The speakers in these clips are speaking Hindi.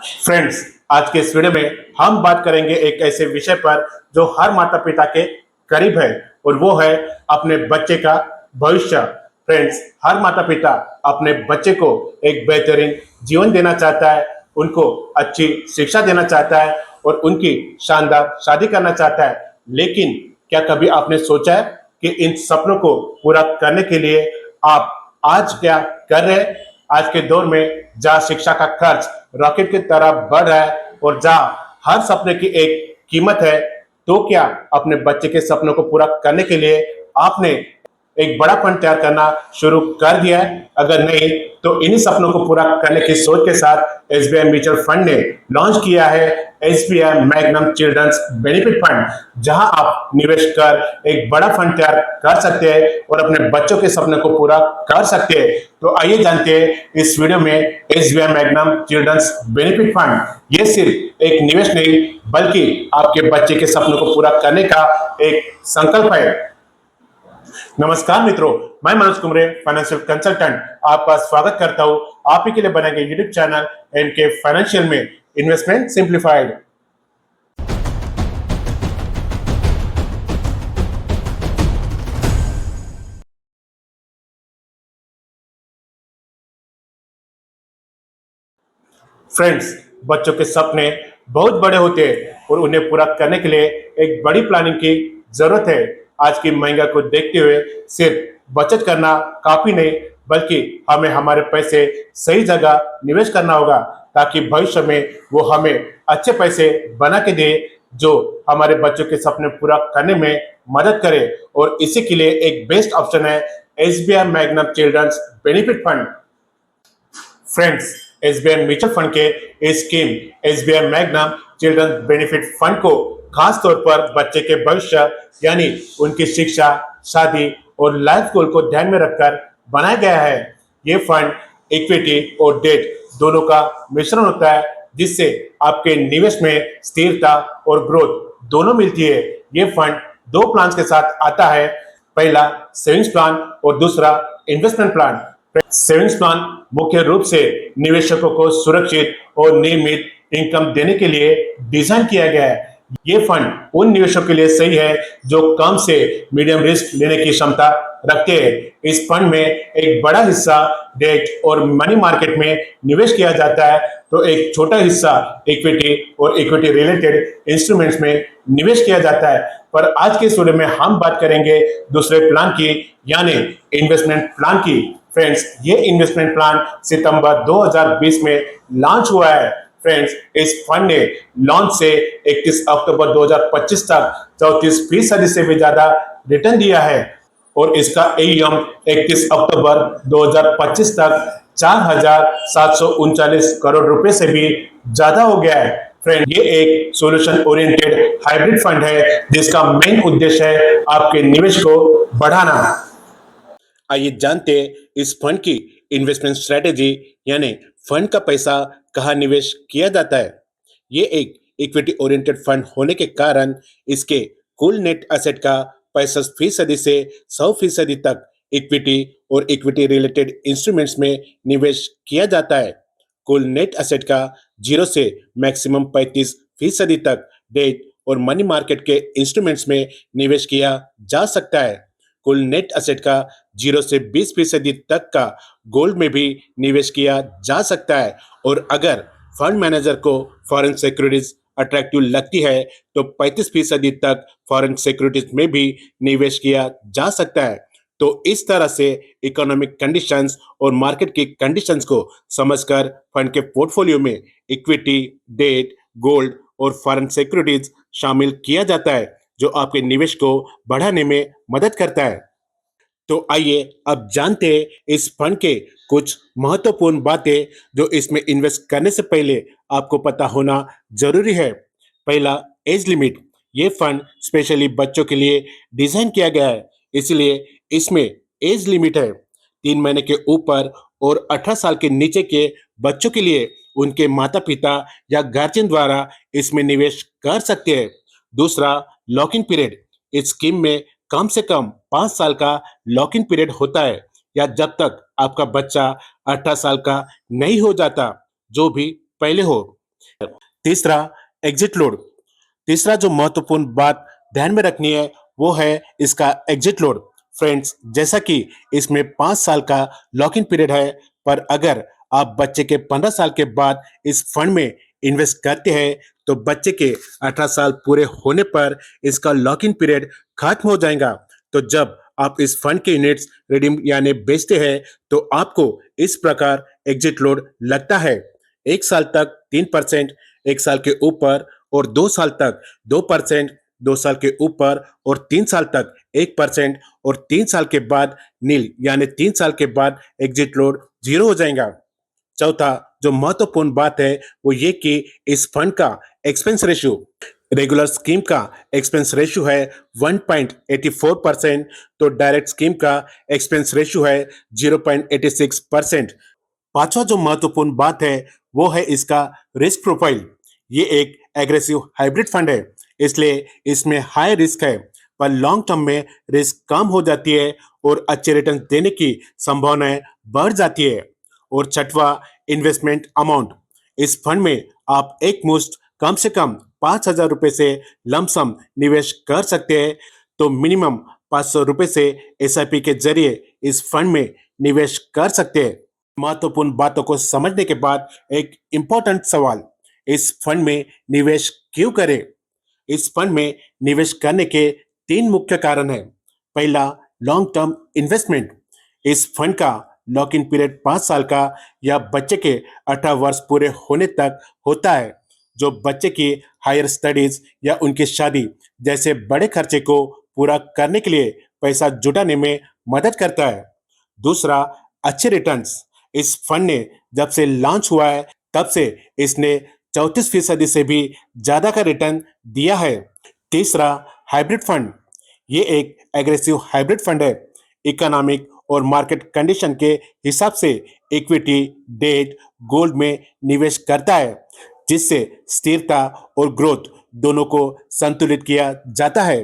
फ्रेंड्स, आज के इस वीडियो में हम बात करेंगे एक ऐसे विषय पर जो हर माता पिता के करीब है और वो है अपने बच्चे का भविष्य। फ्रेंड्स, हर माता पिता अपने बच्चे को एक बेहतरीन जीवन देना चाहता है, उनको अच्छी शिक्षा देना चाहता है और उनकी शानदार शादी करना चाहता है। लेकिन क्या कभी आपने सोचा है कि इन सपनों को पूरा करने के लिए आप आज क्या कर रहे हैं? आज के दौर में जहाँ शिक्षा का खर्च रॉकेट की तरह बढ़ रहा है और जहाँ हर सपने की एक कीमत है, तो क्या अपने बच्चे के सपनों को पूरा करने के लिए आपने एक बड़ा फंड तैयार करना शुरू कर दिया है? अगर नहीं, तो इन्हीं सपनों को पूरा करने की सोच के साथ एसबीआई म्यूचुअल फंड ने लॉन्च किया है SBI magnum children's benefit fund, जहां आप निवेश कर एक बड़ा फंड तैयार कर सकते हैं और अपने बच्चों के सपने को पूरा कर सकते हैं। तो आइए जानते हैं इस वीडियो में SBI magnum children's benefit fund ये सिर्फ एक निवेश नहीं बल्कि आपके बच्चे के सपनों को पूरा करने का एक संकल्प है। नमस्कार मित्रों, मैं मनोज कुमरे फाइनेंशियल कंसल्टेंट आपका स्वागत करता हूं आप ही के लिए बनाए गए यूट्यूब चैनल एनके फाइनेंशियल में इन्वेस्टमेंट सिंप्लीफाइड। फ्रेंड्स, बच्चों के सपने बहुत बड़े होते हैं और उन्हें पूरा करने के लिए एक बड़ी प्लानिंग की जरूरत है। आज की महंगाई को देखते हुए सिर्फ बचत करना काफी नहीं बल्कि हमें हमारे पैसे सही जगह निवेश करना होगा ताकि भविष्य में वो हमें अच्छे पैसे बना के दे जो हमारे बच्चों के सपने पूरा करने में मदद करे। और इसी के लिए एक बेस्ट ऑप्शन है SBI magnum children's benefit fund. Friends, SBI mutual fund के इस scheme SBI Magnum children benefit fund को खास तौर पर बच्चे के भविष्य यानी उनकी शिक्षा, शादी और लाइफ गोल को ध्यान में रखकर बनाया गया है। ये फंड इक्विटी और डेट दोनों का मिश्रण होता है जिससे आपके निवेश में स्थिरता और ग्रोथ दोनों मिलती है। ये फंड दो प्लान के साथ आता है, पहला सेविंग्स प्लान और दूसरा इन्वेस्टमेंट प्लान। सेविंग्स प्लान मुख्य रूप से निवेशकों को सुरक्षित और नियमित इनकम देने के लिए डिजाइन किया गया है। ये फंड उन निवेशकों के लिए सही है जो कम से मीडियम रिस्क लेने की क्षमता रखते हैं। इस फंड में एक बड़ा हिस्सा डेट और मनी मार्केट में निवेश किया जाता है तो एक छोटा हिस्सा इक्विटी और इक्विटी रिलेटेड इंस्ट्रूमेंट्स में निवेश किया जाता है। पर आज के इस वीडियो में हम बात करेंगे दूसरे प्लान की यानी इन्वेस्टमेंट प्लान की। फ्रेंड्स, ये इन्वेस्टमेंट प्लान सितंबर 2020 में लॉन्च हुआ है। फ्रेंड्स, इस फंड ने लॉन्च से 31 अक्टूबर 2025 तक 34% से भी ज्यादा रिटर्न दिया है और इसका एयूएम 31 अक्टूबर 2025 तक 4,739 करोड़ रुपए से भी ज्यादा हो गया है। फ्रेंड, ये एक सॉल्यूशन ओरिएंटेड हाइब्रिड फंड है जिसका मेन उद्देश्य है आपके निवेश को बढ़ाना। आइए जानते हैं इस फंड की इन्वेस्टमेंट स्ट्रेटेजी यानी फंड का पैसा कहाँ निवेश किया जाता है। ये एक इक्विटी ओरिएंटेड फंड होने के कारण इसके कुल नेट एसेट का 65% से 100% तक इक्विटी और इक्विटी रिलेटेड इंस्ट्रूमेंट्स में निवेश किया जाता है। कुल नेट एसेट का 0 से मैक्सिमम 35% तक डेट और मनी मार्केट के इंस्ट्रूमेंट्स में निवेश किया जा सकता है। कुल नेट एसेट का 0 से 20% तक का गोल्ड में भी निवेश किया जा सकता है और अगर फंड मैनेजर को फॉरेन सिक्योरिटीज अट्रैक्टिव लगती है तो 35% तक फॉरेन सिक्योरिटीज में भी निवेश किया जा सकता है। तो इस तरह से इकोनॉमिक कंडीशंस और मार्केट की कंडीशंस को समझकर फंड के पोर्टफोलियो में इक्विटी, डेट, गोल्ड और फॉरेन सिक्योरिटीज शामिल किया जाता है जो आपके निवेश को बढ़ाने में मदद करता है। तो आइए अब जानते हैं इस फंड के कुछ महत्वपूर्ण बातें जो इसमें इन्वेस्ट करने से पहले आपको पता होना जरूरी है। पहला, एज लिमिट। ये फंड स्पेशली बच्चों के लिए डिजाइन किया गया है, इसलिए इसमें एज लिमिट है। 3 महीने के ऊपर और 18 साल के नीचे के बच्चों के लिए उनके माता पिता या गार्जियन द्वारा इसमें निवेश कर सकते हैं। दूसरा, लॉक इन पीरियड। इस स्कीम में कम से कम 5 साल का लॉक इन पीरियड होता है या जब तक आपका बच्चा 18 साल का नहीं हो जाता, जो भी पहले हो। तीसरा, एग्जिट लोड। तीसरा जो महत्वपूर्ण बात ध्यान में रखनी है वो है इसका एग्जिट लोड। फ्रेंड्स, जैसा कि इसमें 5 साल का लॉक इन पीरियड है, पर अगर आप बच्चे के 15 साल के बाद इस फंड में इन्वेस्ट करते हैं तो बच्चे के 18 साल पूरे होने पर इसका लॉक इन पीरियड खत्म हो जाएगा। तो जब आप इस फंड के यूनिट्स रिडीम यानी बेचते हैं तो आपको इस प्रकार एग्जिट लोड लगता है। 1 साल तक 3%, 1 साल के ऊपर और 2 साल तक 2%, 2 साल के ऊपर और 3 साल तक 1% और 3 साल के बाद नील यानी 3 साल के बाद एग्जिट लोड 0 हो जाएगा। चौथा जो महत्वपूर्ण बात है वो ये कि इस फंड का एक्सपेंस रेशियो, रेगुलर स्कीम का एक्सपेंस रेशियो है 1.84%, तो डायरेक्ट स्कीम का एक्सपेंस रेशियो है 0.86%। पांचवा जो महत्वपूर्ण बात है वो है इसका रिस्क प्रोफाइल। ये एक एग्रेसिव हाइब्रिड फंड है, इसलिए इसमें हाई रिस्क है, पर लॉन्ग टर्म में रिस्क कम हो जाती है और अच्छे रिटर्न देने की संभावनाएं बढ़ जाती है। और छठवा, इन्वेस्टमेंट अमाउंट। इस फंड में आप एक मुश्त कम से कम 5,000 रुपए से लमसम निवेश कर सकते हैं, तो मिनिमम 500 रुपए से एसआईपी के जरिए इस फंड में निवेश कर सकते हैं। महत्वपूर्ण बातों को समझने के बाद एक इंपॉर्टेंट सवाल, इस फंड में निवेश क्यों करें? इस फंड में निवेश करने के 3 मुख्य कारण हैं। पहला, लॉन्ग टर्म इन्वेस्टमेंट। इस फंड का लॉक इन पीरियड 5 साल का या बच्चे के 18 वर्ष पूरे होने तक होता है, जो बच्चे की हायर स्टडीज या उनकी शादी जैसे बड़े खर्चे को पूरा करने के लिए पैसा जुटाने में मदद करता है। दूसरा, अच्छे रिटर्न्स। इस फंड ने जब से लॉन्च हुआ है तब से इसने 34% से भी ज्यादा का रिटर्न दिया है। तीसरा, हाइब्रिड फंड। ये एक एग्रेसिव हाइब्रिड फंड है। इकोनॉमिक और मार्केट कंडीशन के हिसाब से इक्विटी, डेट, गोल्ड में निवेश करता है, जिससे स्थिरता और ग्रोथ दोनों को संतुलित किया जाता है।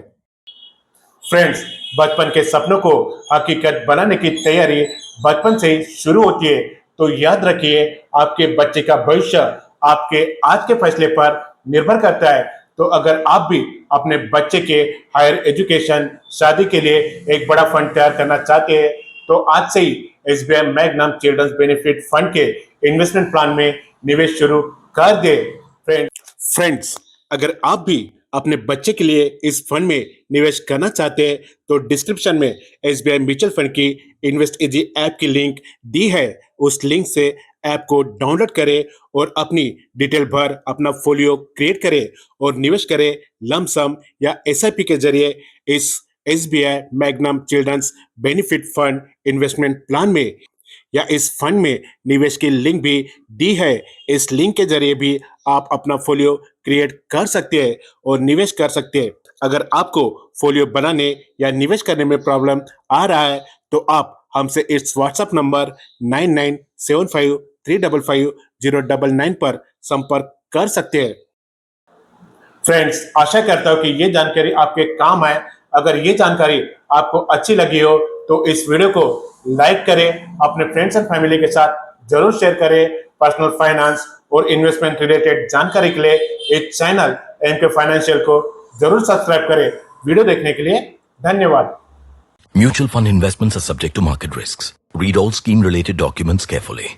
फ्रेंड्स, बचपन के सपनों को हकीकत बनाने की तैयारी बचपन से ही शुरू होती है, तो याद रखिए आपके बच्चे का भविष्य आपके आज के फैसले पर निर्भर करता है। तो अगर आप भी अपने बच्चे के हायर एजुकेशन, शादी के लिए एक बड़ा फंड तैयार करना चाहते हैं तो आज से ही SBI magnum children's benefit fund के इन्वेस्टमेंट प्लान में निवेश शुरू कर दे। फ्रेंड्स, अगर आप भी अपने बच्चे के लिए इस फंड में निवेश करना चाहते हैं तो डिस्क्रिप्शन में एसबीआई म्यूचुअल फंड की इन्वेस्ट इजी ऐप की लिंक दी है। उस लिंक से ऐप को डाउनलोड करें और अपनी डिटेल भर अपना फोलियो क्रिएट करें और निवेश करें लमसम या एसआईपी के जरिए इस SBI magnum children's benefit fund investment plan में, या इस फंड में निवेश की लिंक भी दी है। इस लिंक के जरिए भी आप अपना फोलियो क्रिएट कर सकते हैं और निवेश कर सकते हैं। अगर आपको फोलियो बनाने या निवेश करने में प्रॉब्लम आ रहा है तो आप हमसे इस व्हाट्सएप नंबर 9975535099 पर संपर्क कर सकते हैं। फ्रेंड्स, आशा करता हूँ कि ये जानकारी आपके काम आए। अगर ये जानकारी आपको अच्छी लगी हो तो इस वीडियो को लाइक करें, अपने फ्रेंड्स एंड फैमिली के साथ जरूर शेयर करें। पर्सनल फाइनेंस और इन्वेस्टमेंट रिलेटेड जानकारी के लिए इस चैनल एमके फाइनेंशियल को जरूर सब्सक्राइब करें। वीडियो देखने के लिए धन्यवाद। Mutual fund investments are subject to market risks. Read all scheme related documents carefully.